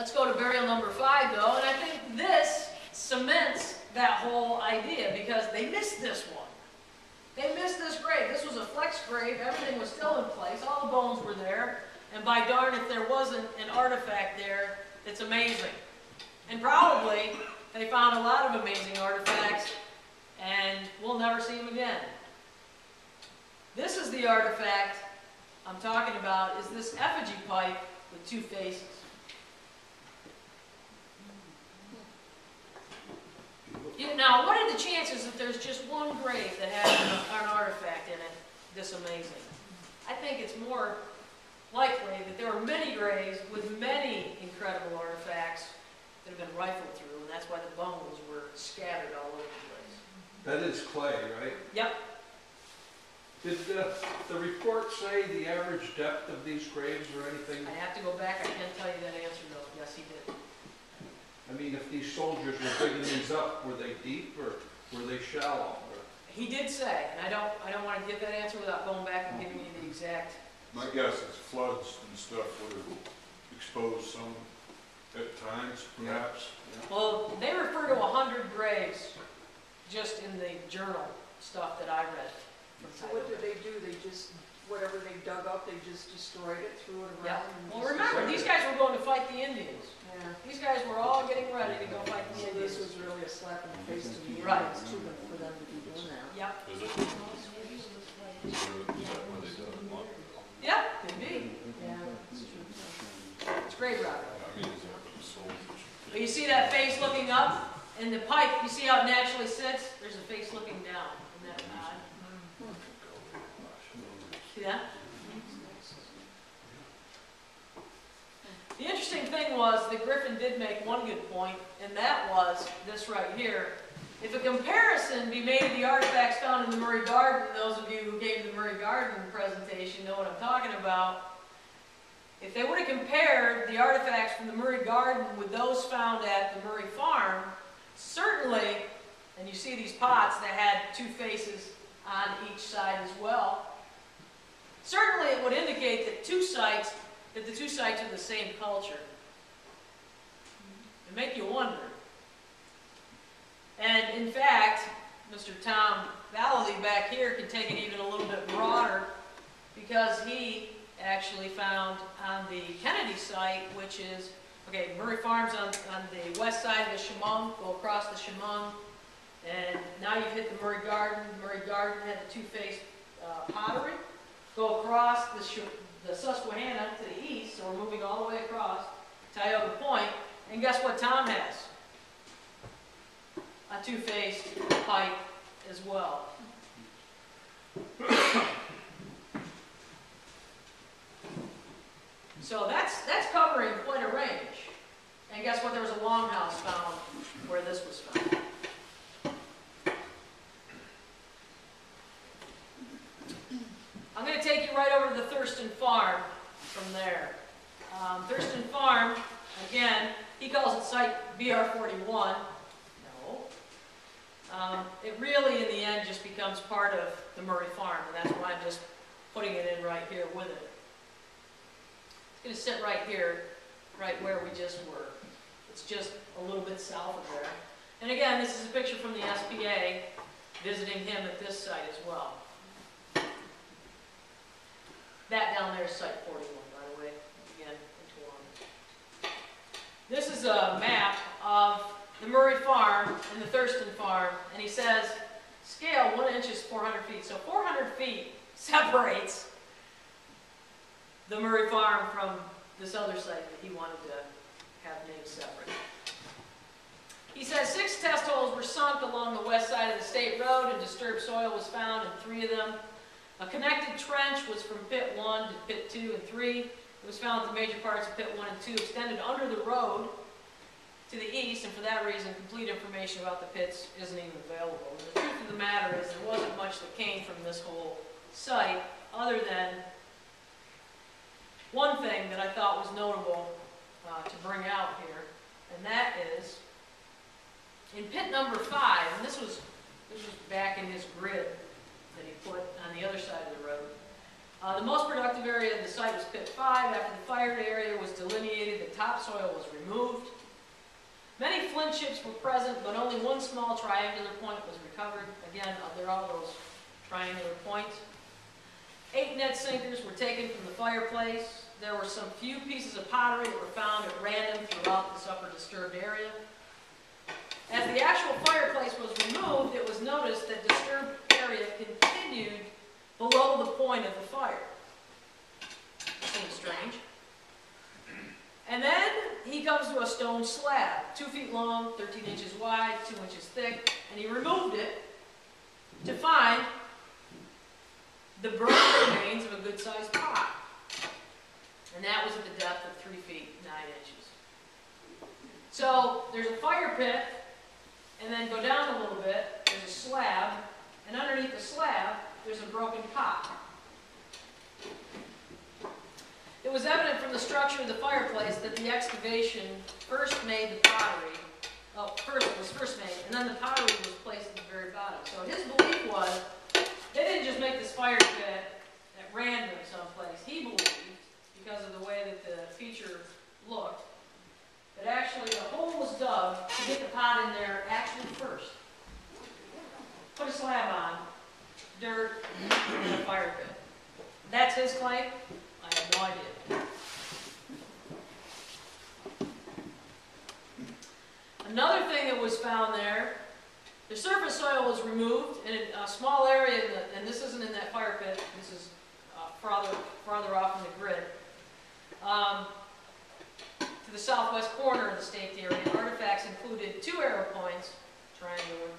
Let's go to burial number 5, though, and I think this cements that whole idea because they missed this one. They missed this grave. This was a flex grave. Everything was still in place. All the bones were there. And by darn, if there wasn't an artifact there, it's amazing. And probably they found a lot of amazing artifacts, and we'll never see them again. This is the artifact I'm talking about, is this effigy pipe with 2 faces. Now, what are the chances that there's just one grave that has an artifact in it this amazing? I think it's more likely that there are many graves with many incredible artifacts that have been rifled through, and that's why the bones were scattered all over the place. That is clay, right? Yep. Did the report say the average depth of these graves or anything? I have to go back. I can't tell you that answer, though. Yes, he did. I mean, if these soldiers were digging these up, were they deep or were they shallow? He did say, and I don't want to give that answer without going back and giving you the exact. My guess is floods and stuff would have exposed some at times, perhaps. Yeah. Well, they refer to 100 graves just in the journal stuff that I read. So what did they do? They just, whatever they dug up, they just destroyed it, threw it around? Yeah. Well, remember, these guys were going to fight the Indians. Yeah. These guys were all getting ready to go fight the So Indians. this was really a slap in the face to the Right. Indians, too, for them to be doing that. Yep. Is it? Is that where they did it? Yep, could be. Yeah, it's true. It's grave robbing. I mean, is that what the soldiers? But you see that face looking up? And the pipe, you see how it naturally sits? There's a face looking down. Isn't that odd? See that? The interesting thing was that Griffin did make one good point, and that was this right here. If a comparison be made of the artifacts found in the Murray Garden, those of you who gave the Murray Garden presentation know what I'm talking about. If they would have compared the artifacts from the Murray Garden with those found at the Murray Farm, certainly, and you see these pots that had 2 faces on each side as well, certainly it would indicate that the two sites are the same culture. It make you wonder. And in fact, Mr. Tom Vallely back here can take it even a little bit broader because he actually found on the Kennedy site, which is, okay, Murray Farm's on the west side of the Chemung, go across the Chemung, and now you've hit the Murray Garden. The Murray Garden had the 2-faced pottery. Go across the Susquehanna to the east, so we're moving all the way across Tioga Point, and guess what Tom has? A 2-faced pipe as well. So that's covering quite a range. And guess what? There was a longhouse found where this was found. I'm going to take you right over to the Thurston Farm from there. Thurston Farm, again, he calls it Site BR41. No. It really, in the end, just becomes part of the Murray Farm, and that's why I'm just putting it in right here with it. It's going to sit right here, right where we just were. It's just a little bit south of there. And again, this is a picture from the SPA visiting him at this site as well. That down there is Site 41, by the way, again, in Toronto. This is a map of the Murray Farm and the Thurston Farm, and he says, scale 1 inch is 400 feet. So 400 feet separates the Murray Farm from this other site that he wanted to have named separate. He says 6 test holes were sunk along the west side of the state road, and disturbed soil was found in 3 of them. A connected trench was from pit 1 to pit 2 and 3. It was found that the major parts of pit 1 and 2 extended under the road to the east, and for that reason, complete information about the pits isn't even available. And the truth of the matter is there wasn't much that came from this whole site other than one thing that I thought was notable to bring out here, and that is in pit number 5, and this was back in his grid that he put on the other side of the road. The most productive area of the site was pit 5. After the fired area was delineated, the topsoil was removed. Many flint chips were present, but only one small triangular point was recovered. Again, there are all those triangular points. 8 net sinkers were taken from the fireplace. There were some few pieces of pottery that were found at random throughout this upper disturbed area. As the actual fireplace was removed, it was noticed that disturbed area continued below the point of the fire. Seems strange. And then he comes to a stone slab, 2 feet long, 13 inches wide, 2 inches thick, and he removed it to find the burned remains of a good-sized pot. And that was at the depth of 3 feet, 9 inches. So there's a fire pit, and then go down a little bit, there's a slab, and underneath the slab, there's a broken pot. It was evident from the structure of the fireplace that the excavation first made the pottery, first made, and then the pottery was placed at the very bottom. So his belief was, they didn't just make this fire pit at random someplace. He believed, because of the way that the feature looked, that actually the hole was dug to get the pot in there actually first. Put a slab on, dirt, and a fire pit. That's his claim. I have no idea. Another thing that was found there, the surface soil was removed in a small area, and this isn't in that fire pit, this is farther off in the grid. To the southwest corner of the staked area, artifacts included 2 arrow points, triangular,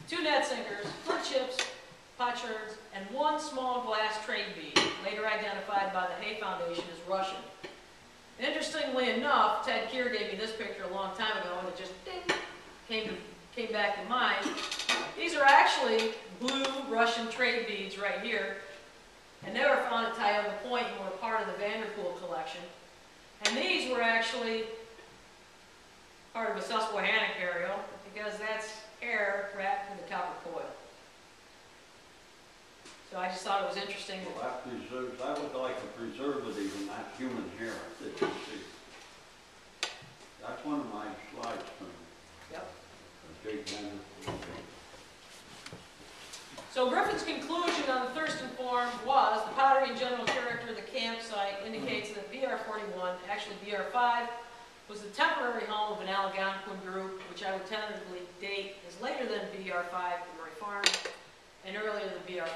2 net sinkers, flint chips, potsherds, and 1 small glass trade bead, later identified by the Hay Foundation as Russian. Interestingly enough, Ted Keir gave me this picture a long time ago, and it just ding, came back to mind. These are actually blue Russian trade beads right here, and they were found at Tioga Point and were part of the Vanderpool collection. And these were actually part of a Susquehanna burial, because that's air wrapped in the copper coil. So I just thought it was interesting. Well, that was like a preservative in that human hair that you see. That's one of my slides from Yep. Jake Vanderpool. So Griffin's conclusion on the Thurston form was the pottery and general character of the campsite indicates that BR41, actually BR5, was the temporary home of an Algonquin group, which I would tentatively date as later than BR5 Murray Farm and earlier than BR5.